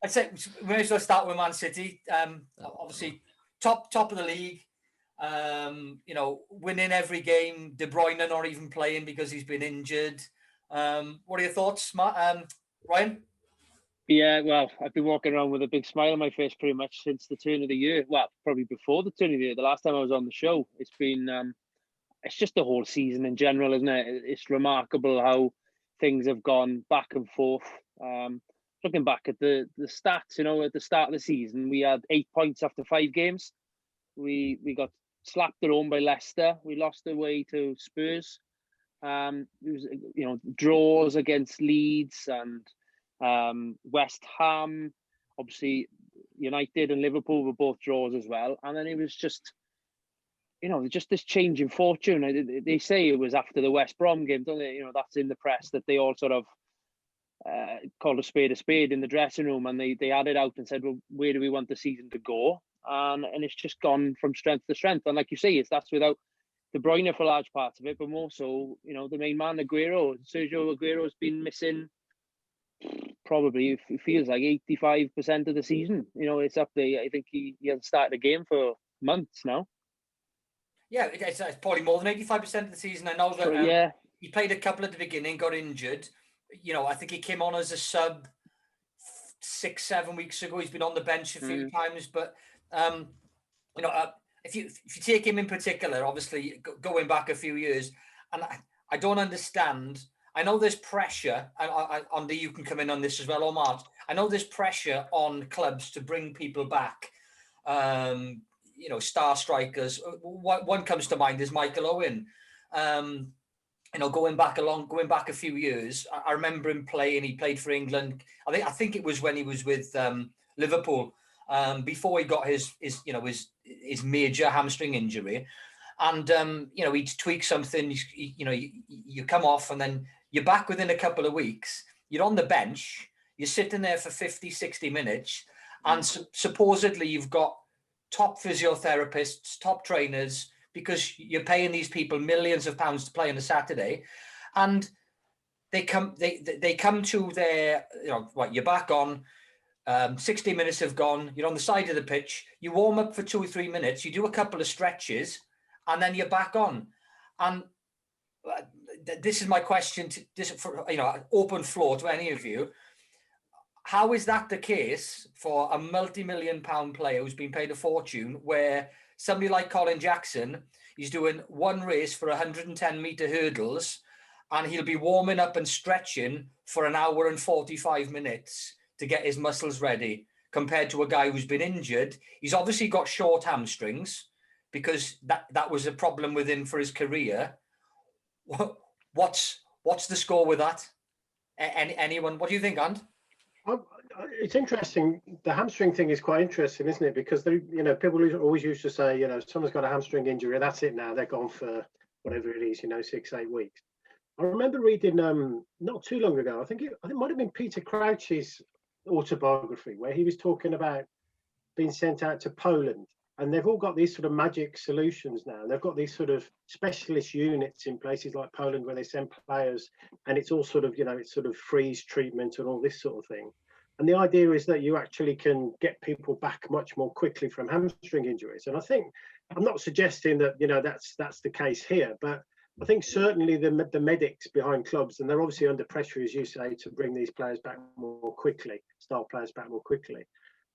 I'd say we may as well start with Man City. Obviously, top of the league. Winning every game. De Bruyne not even playing because he's been injured. What are your thoughts, Ryan? Yeah, well, I've been walking around with a big smile on my face pretty much since the turn of the year. Well, probably before the turn of the year. The last time I was on the show, it's been it's just the whole season in general, isn't it? It's remarkable how things have gone back and forth. Looking back at the stats, at the start of the season, we had 8 points after 5 games. We got slapped at home by Leicester. We lost away to Spurs. It was, draws against Leeds and West Ham. Obviously, United and Liverpool were both draws as well. And then it was just, just this change in fortune. They say it was after the West Brom game, don't they? That's in the press, that they all sort of called a spade in the dressing room, and they had it out and said, well, where do we want the season to go? And it's just gone from strength to strength. And like you say, that's without De Bruyne for large parts of it, but more so, the main man, Sergio Aguero has been missing probably, it feels like 85% of the season. It's up there. I think he hasn't started a game for months now. Yeah, it's probably more than 85% of the season. I know that he played a couple at the beginning, got injured. I think he came on as a sub 6-7 weeks ago. He's been on the bench a few times, but if you take him in particular, obviously going back a few years, and I don't understand. I know there's pressure, and Andy, you can come in on this as well, or Mart. I know there's pressure on clubs to bring people back. Star strikers. One comes to mind is Michael Owen. Going back a few years, I remember him playing. He played for England. I think it was when he was with Liverpool before he got his major hamstring injury, and he tweaked something. You come off and then you're back within a couple of weeks. You're on the bench. You're sitting there for 50, 60 minutes, and supposedly you've got top physiotherapists, top trainers, because you're paying these people millions of pounds to play on a Saturday, and they come to their, you're back on, 60 minutes have gone, you're on the side of the pitch, you warm up for 2 or 3 minutes, you do a couple of stretches, and then you're back on. And this is my question, open floor to any of you. How is that the case for a multi-million-pound player who's been paid a fortune, where somebody like Colin Jackson, he's doing one race for 110-meter hurdles, and he'll be warming up and stretching for an hour and 45 minutes to get his muscles ready, compared to a guy who's been injured? He's obviously got short hamstrings, because that was a problem with him for his career. What's the score with that? Anyone? What do you think, Ant? It's interesting. The hamstring thing is quite interesting, isn't it? Because people always used to say, someone's got a hamstring injury, that's it now. They're gone for whatever it is, 6-8 weeks. I remember reading not too long ago. I think it might have been Peter Crouch's autobiography, where he was talking about being sent out to Poland, and they've all got these sort of magic solutions now. They've got these sort of specialist units in places like Poland where they send players, and it's all sort of, it's sort of freeze treatment and all this sort of thing. And the idea is that you actually can get people back much more quickly from hamstring injuries. And I think, I'm not suggesting that, that's the case here, but I think certainly the medics behind clubs, and they're obviously under pressure, as you say, to bring these players back more quickly, star players back more quickly.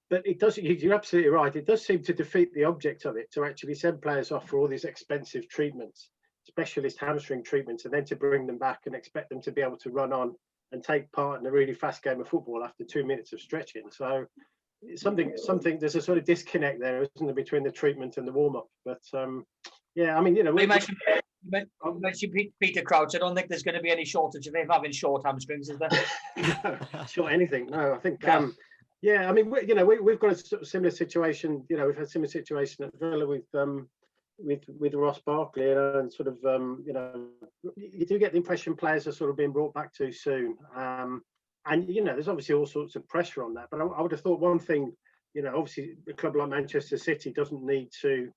But it does, you're absolutely right, it does seem to defeat the object of it, to actually send players off for all these expensive treatments, specialist hamstring treatments, and then to bring them back and expect them to be able to run on and take part in a really fast game of football after 2 minutes of stretching. So it's something, there's a sort of disconnect there, isn't there, between the treatment and the warm-up. But yeah, I mean, we mentioned Peter Crouch. I don't think there's going to be any shortage of him having short hamstrings, is there? No, sure, anything. No, I think yeah, I mean, we've got a sort of similar situation. We've had a similar situation at Villa with Ross Barkley, and sort of you do get the impression players are sort of being brought back too soon, and there's obviously all sorts of pressure on that. But I would have thought one thing, obviously a club like Manchester City doesn't need to,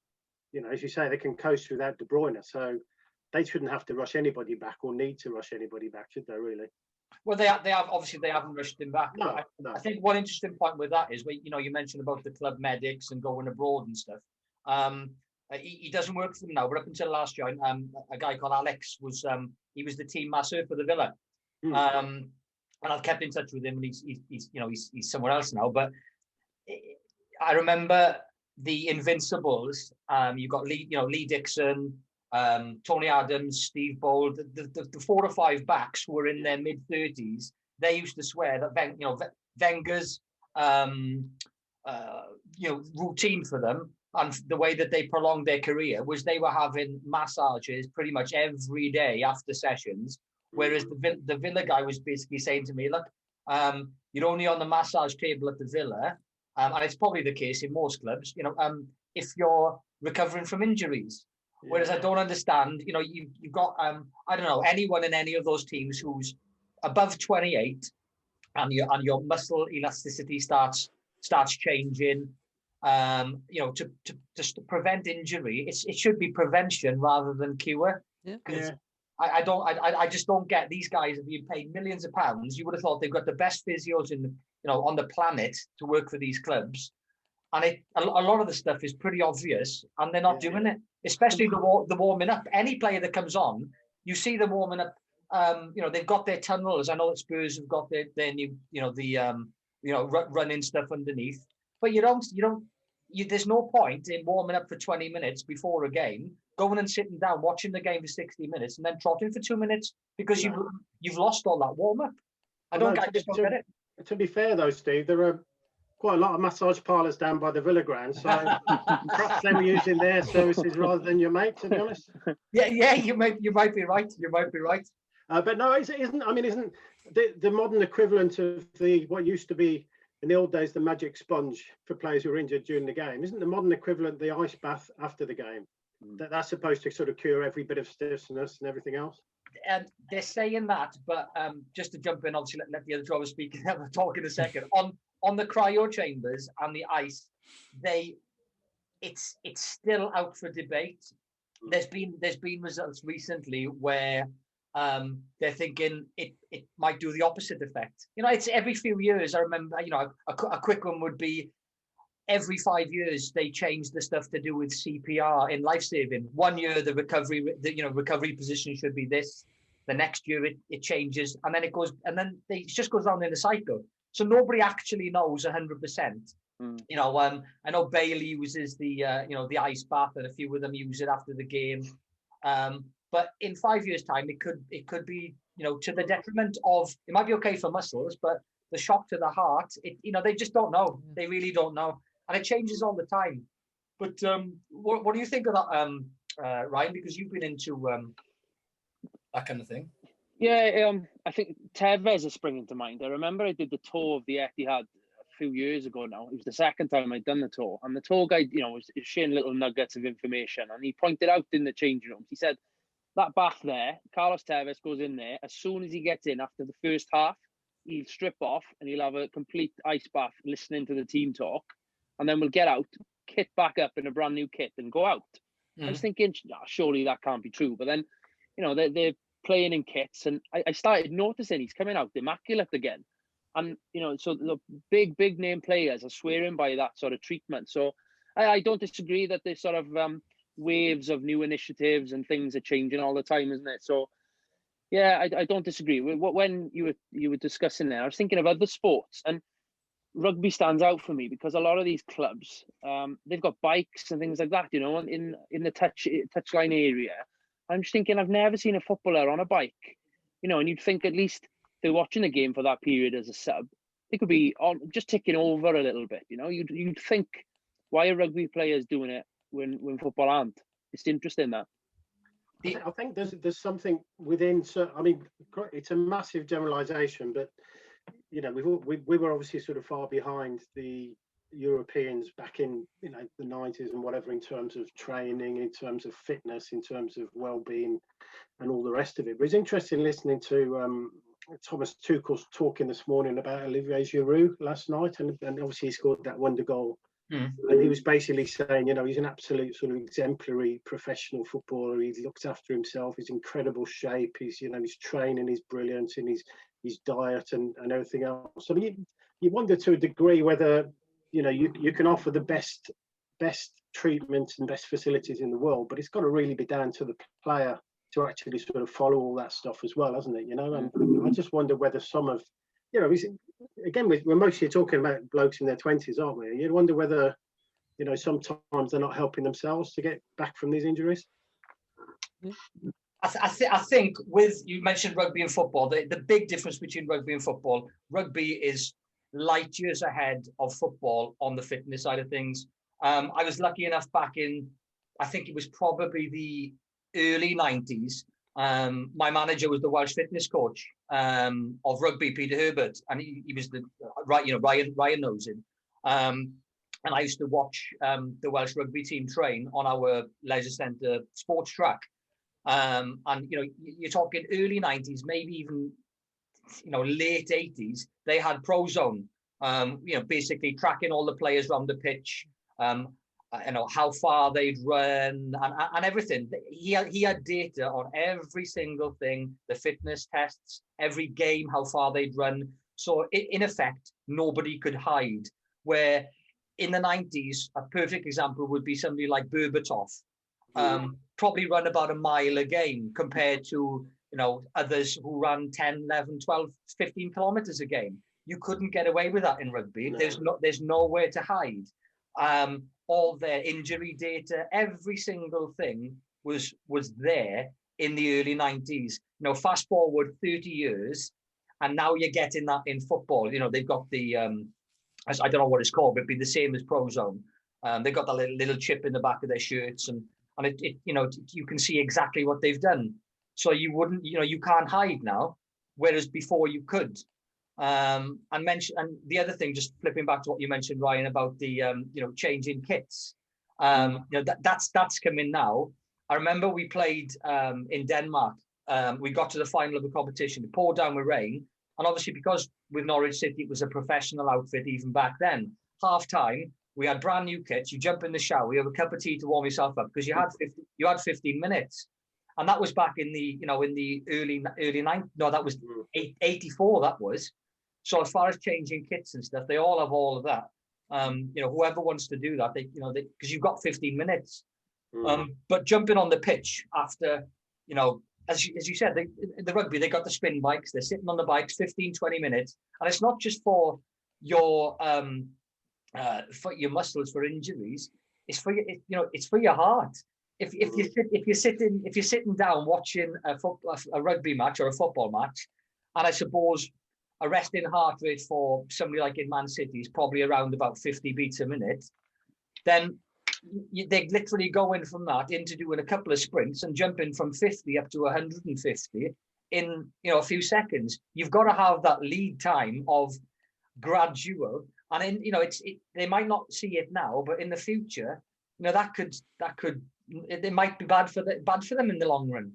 as you say, they can coast without De Bruyne, so they shouldn't have to rush anybody back or need to rush anybody back, should they, really? Well, they have obviously they haven't rushed him back. No, I, no. I think one interesting point with that is where you mentioned about the club medics and going abroad and stuff. He doesn't work for them now, but up until last year, a guy called Alex was he was the team masseur for the Villa, and I've kept in touch with him, and he's somewhere else now. But I remember the Invincibles. You've got Lee Dixon, Tony Adams, Steve Bold, the 4 or 5 backs who were in their mid-30s. They used to swear that Wenger's routine for them and the way that they prolonged their career was they were having massages pretty much every day after sessions. Whereas the Villa guy was basically saying to me, look, you're only on the massage table at the Villa, and it's probably the case in most clubs, if you're recovering from injuries. Whereas I don't understand, you've got, I don't know, anyone in any of those teams who's above 28 and your muscle elasticity starts changing, to prevent injury. It should be prevention rather than cure. Because I just don't get these guys are being paid millions of pounds. You would have thought they've got the best physios on the planet to work for these clubs. And a lot of the stuff is pretty obvious, and they're not doing it. Especially the warming up. Any player that comes on, you see them warming up. They've got their tunnels. I know that Spurs have got their new, running stuff underneath. But there's no point in warming up for 20 minutes before a game, going and sitting down, watching the game for 60 minutes, and then trotting for 2 minutes because you've lost all that warm up. I just don't get it. To be fair, though, Steve, there are quite a lot of massage parlours down by the Villa ground, so perhaps they were using their services rather than your mate, to be honest. Yeah, you might be right. You might be right. But no, isn't the modern equivalent of what used to be in the old days the magic sponge for players who were injured during the game? Isn't the modern equivalent the ice bath after the game? That's supposed to sort of cure every bit of stiffness and everything else. They're saying that, but just to jump in, obviously let the other drivers speak and have a talk in a second. On the cryo chambers and the ice, it's still out for debate. There's been results recently where they're thinking it might do the opposite effect. It's every few years. I remember, a quick one would be every 5 years they change the stuff to do with CPR in life-saving. 1 year the recovery position should be this. The next year it changes, and then it just goes on in a cycle. So nobody actually knows 100%. I know Bailey uses the ice bath, and a few of them use it after the game. But in 5 years' time, it could be to the detriment of. It might be okay for muscles, but the shock to the heart, they just don't know. They really don't know, and it changes all the time. But what do you think of that, Ryan? Because you've been into that kind of thing. Yeah, I think Tevez is springing to mind. I remember I did the tour of the Etihad a few years ago now. It was the second time I'd done the tour. And the tour guide, was sharing little nuggets of information. And he pointed out in the changing rooms, he said, that bath there, Carlos Tevez goes in there. As soon as he gets in after the first half, he'll strip off and he'll have a complete ice bath listening to the team talk. And then we'll get out, kit back up in a brand new kit and go out. I was thinking, surely that can't be true. But then, they're playing in kits, and I started noticing he's coming out immaculate again. And, so the big name players are swearing by that sort of treatment. So I don't disagree that there's sort of waves of new initiatives and things are changing all the time, isn't it? So, yeah, I don't disagree. When you were discussing there, I was thinking of other sports, and rugby stands out for me because a lot of these clubs, they've got bikes and things like that, in the touchline area. I'm just thinking, I've never seen a footballer on a bike, and you'd think at least they're watching the game for that period as a sub. They could be on just ticking over a little bit, You'd think, why are rugby players doing it when football aren't? It's interesting that. I think there's something within. So I mean, it's a massive generalisation, but we were obviously sort of far behind the Europeans back in the 90s and whatever, in terms of training, in terms of fitness, in terms of well-being and all the rest of it. But it's interesting listening to Thomas Tuchel's talking this morning about Olivier Giroud last night, and obviously he scored that wonder goal. And he was basically saying, he's an absolute sort of exemplary professional footballer. He looks after himself. He's in incredible shape. His training is brilliant, and his diet and everything else. I mean, you wonder to a degree whether, you know, you can offer the best treatment and best facilities in the world, but it's got to really be down to the player to actually sort of follow all that stuff as well, hasn't it? You know, and I just wonder whether some of, you know, again, we're mostly talking about blokes in their 20s, aren't we? You wonder whether, you know, sometimes they're not helping themselves to get back from these injuries. I think with, you mentioned rugby and football, the big difference between rugby and football, rugby is light years ahead of football on the fitness side of things. I was lucky enough back in, I think it was probably the early 90s. My manager was the Welsh fitness coach of rugby, Peter Herbert, and he was the right, you know, Ryan knows him. And I used to watch the Welsh rugby team train on our leisure centre sports track. And, you know, you're talking early 90s, maybe even, you know, late 80s, they had Prozone, you know, basically tracking all the players around the pitch, you know, how far they'd run and everything. He had data on every single thing, the fitness tests, every game, how far they'd run. So in effect, nobody could hide. Where in the 90s, a perfect example would be somebody like Berbatov, probably run about a mile a game compared to, you know, others who ran 10, 11, 12, 15 kilometers a game. You couldn't get away with that in rugby. No. There's nowhere to hide. All their injury data, every single thing was there in the early 90s. You know, fast forward 30 years, and now you're getting that in football. You know, they've got the, I don't know what it's called, but it'd be the same as Prozone. They've got that little chip in the back of their shirts, and it you know, you can see exactly what they've done. So you wouldn't, you know, you can't hide now, whereas before you could. And the other thing, just flipping back to what you mentioned, Ryan, about the you know, changing kits. You know, that's coming now. I remember we played in Denmark. We got to the final of the competition. It poured down with rain, and obviously because with Norwich City it was a professional outfit even back then. Half time, we had brand new kits. You jump in the shower, you have a cup of tea to warm yourself up because you had 15 minutes. And that was back in the, you know, in the early 90s. No, that was 84. That was. So as far as changing kits and stuff, they all have all of that. You know, whoever wants to do that, they, you know, because you've got 15 minutes. But jumping on the pitch after, you know, as you said, the rugby, they got the spin bikes. They're sitting on the bikes 15, 20 minutes, and it's not just for your muscles for injuries. It's for you know, it's for your heart. If you're sitting down watching a rugby match or a football match, and I suppose a resting heart rate for somebody like in Man City is probably around about 50 beats a minute, then they literally go in from that into doing a couple of sprints and jumping from 50 up to 150 in, you know, a few seconds. You've got to have that lead time of gradual, and in, you know, they might not see it now, but in the future, you know, that could it might be bad for them in the long run.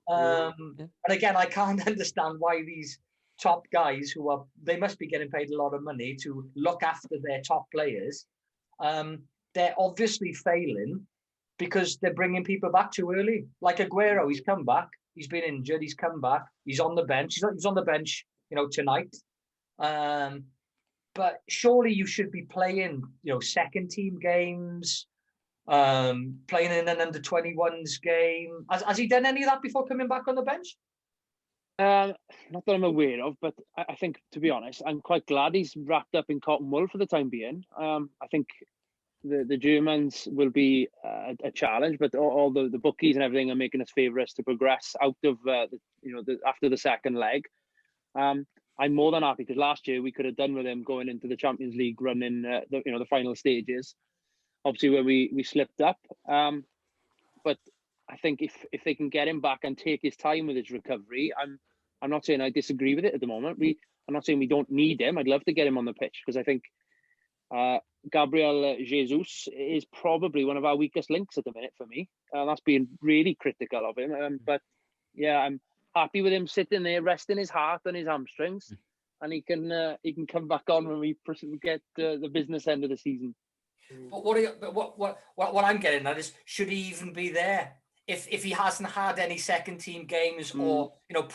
And again, I can't understand why these top guys they must be getting paid a lot of money to look after their top players. They're obviously failing because they're bringing people back too early. Like Aguero, he's come back. He's been injured. He's come back. He's on the bench. He's on the bench, you know, tonight. But surely you should be playing, you know, second team games, playing in an under 21s game. Has he done any of that before coming back on the bench? Not that I'm aware of, but I think, to be honest, I'm quite glad he's wrapped up in cotton wool for the time being. I think the Germans will be a challenge, but all the bookies and everything are making us favourites to progress out of after the second leg. I'm more than happy because last year we could have done with him going into the Champions League run in the final stages. Obviously, where we slipped up, but I think if they can get him back and take his time with his recovery, I'm not saying I disagree with it at the moment. I'm not saying we don't need him. I'd love to get him on the pitch because I think Gabriel Jesus is probably one of our weakest links at the minute for me. That's being really critical of him. But yeah, I'm happy with him sitting there, resting his heart and his hamstrings, and he can come back on when we get the business end of the season. But what I'm getting at is, should he even be there? if he hasn't had any second team games Mm. or, you know,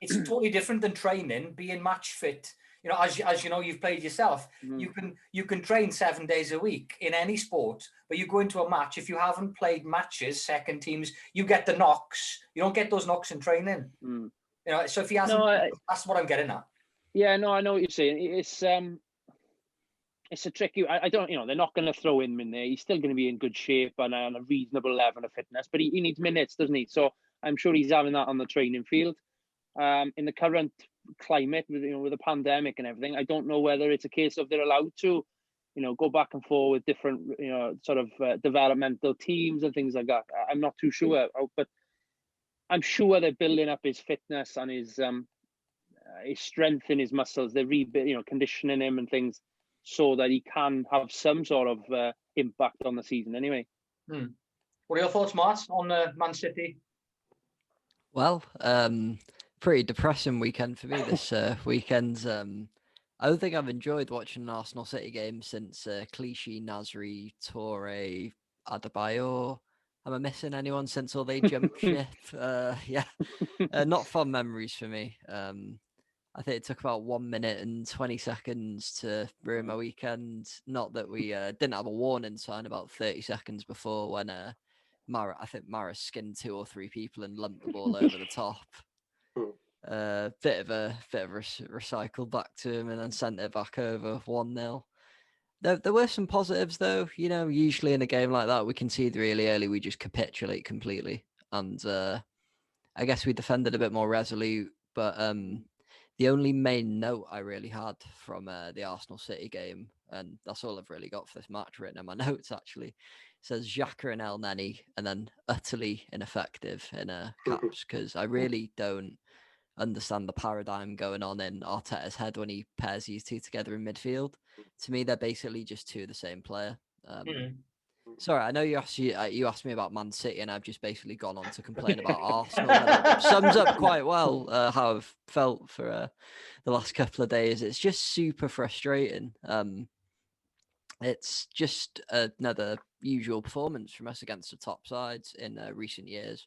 it's totally different than training, being match fit. You know, as you know, you've played yourself. You can train 7 days a week in any sport, but you go into a match, if you haven't played matches, second teams, you get the knocks. You don't get those knocks in training. You know, so if he hasn't, that's what I'm getting at. Yeah, no, I know what you're saying. It's a tricky. I don't, you know, they're not going to throw him in there. He's still going to be in good shape and on a reasonable level of fitness, but he needs minutes, doesn't he? So I'm sure he's having that on the training field. In the current climate, with the pandemic and everything, I don't know whether it's a case of they're allowed to, you know, go back and forth with different, you know, sort of developmental teams and things like that. I'm not too sure, but I'm sure they're building up his fitness and his strength in his muscles. They're conditioning him and things so that he can have some sort of impact on the season. Anyway, what are your thoughts, Mart, on Man City? Well, pretty depressing weekend for me this weekend. I don't think I've enjoyed watching an Arsenal City game since Clichy, Nasri, Toure, Adebayor. Am I missing anyone since all they jumped ship? Yeah, not fun memories for me. I think it took about 1 minute and 20 seconds to ruin my weekend. Not that we didn't have a warning sign about 30 seconds before when I think Mara skinned 2 or 3 people and lumped the ball over the top. Bit of a recycle back to him and then sent it back over 1-0. There were some positives though. You know, usually in a game like that, we concede really early, we just capitulate completely. And I guess we defended a bit more resolute, but the only main note I really had from the Arsenal City game, and that's all I've really got for this match written in my notes actually, says Xhaka and El Neni, and then utterly ineffective in caps, because I really don't understand the paradigm going on in Arteta's head when he pairs these two together in midfield. To me, they're basically just two of the same player. Sorry, I know you asked me about Man City, and I've just basically gone on to complain about Arsenal. But it sums up quite well how I've felt for the last couple of days. It's just super frustrating. It's just another usual performance from us against the top sides in recent years.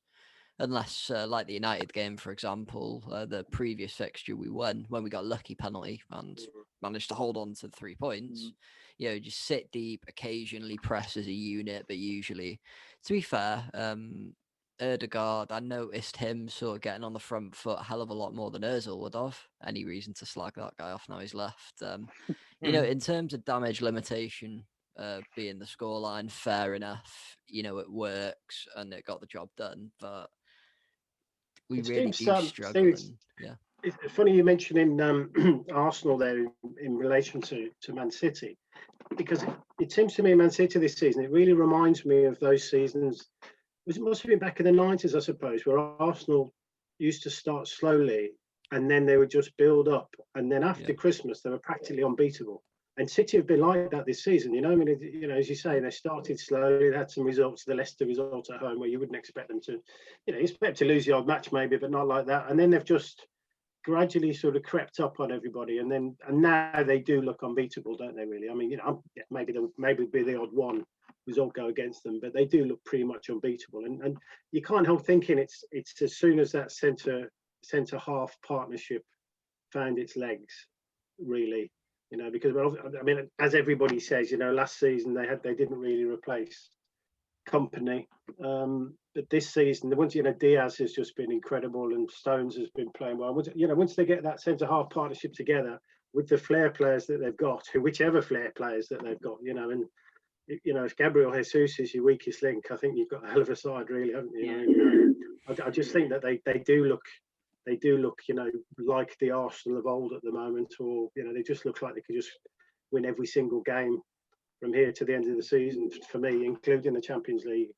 Unless, like the United game, for example, the previous fixture we won when we got a lucky penalty and managed to hold on to the 3 points. You know, just sit deep, occasionally press as a unit, but usually, to be fair, Ødegaard, I noticed him sort of getting on the front foot a hell of a lot more than Ozil would have. Any reason to slag that guy off now he's left? You know, in terms of damage limitation, being the scoreline, fair enough. You know, it works and it got the job done, but we really do struggle. Yeah, it's funny you mentioning Arsenal there in relation to Man City, because it seems to me Man City this season, it really reminds me of those seasons. It must have been back in the 90s, I suppose, where Arsenal used to start slowly and then they would just build up, and then after Christmas they were practically unbeatable. And City have been like that this season. You know, I mean, as you say, they started slowly. They had some results, the Leicester result at home, where you wouldn't expect them to, you expect to lose the odd match maybe, but not like that. And then they've just gradually sort of crept up on everybody. And now they do look unbeatable, don't they? Really? I mean, maybe be the odd one result go against them, but they do look pretty much unbeatable. And you can't help thinking it's as soon as that centre half partnership found its legs, really. Because I mean, as everybody says, last season they didn't really replace Company, but this season, once Diaz has just been incredible and Stones has been playing well. Once they get that centre half partnership together with the flair players that they've got, whichever flair players that they've got, and if Gabriel Jesus is your weakest link, I think you've got a hell of a side, really, haven't you? I just think that they do look. They do look, like the Arsenal of old at the moment, or they just look like they could just win every single game from here to the end of the season. For me, including the Champions League,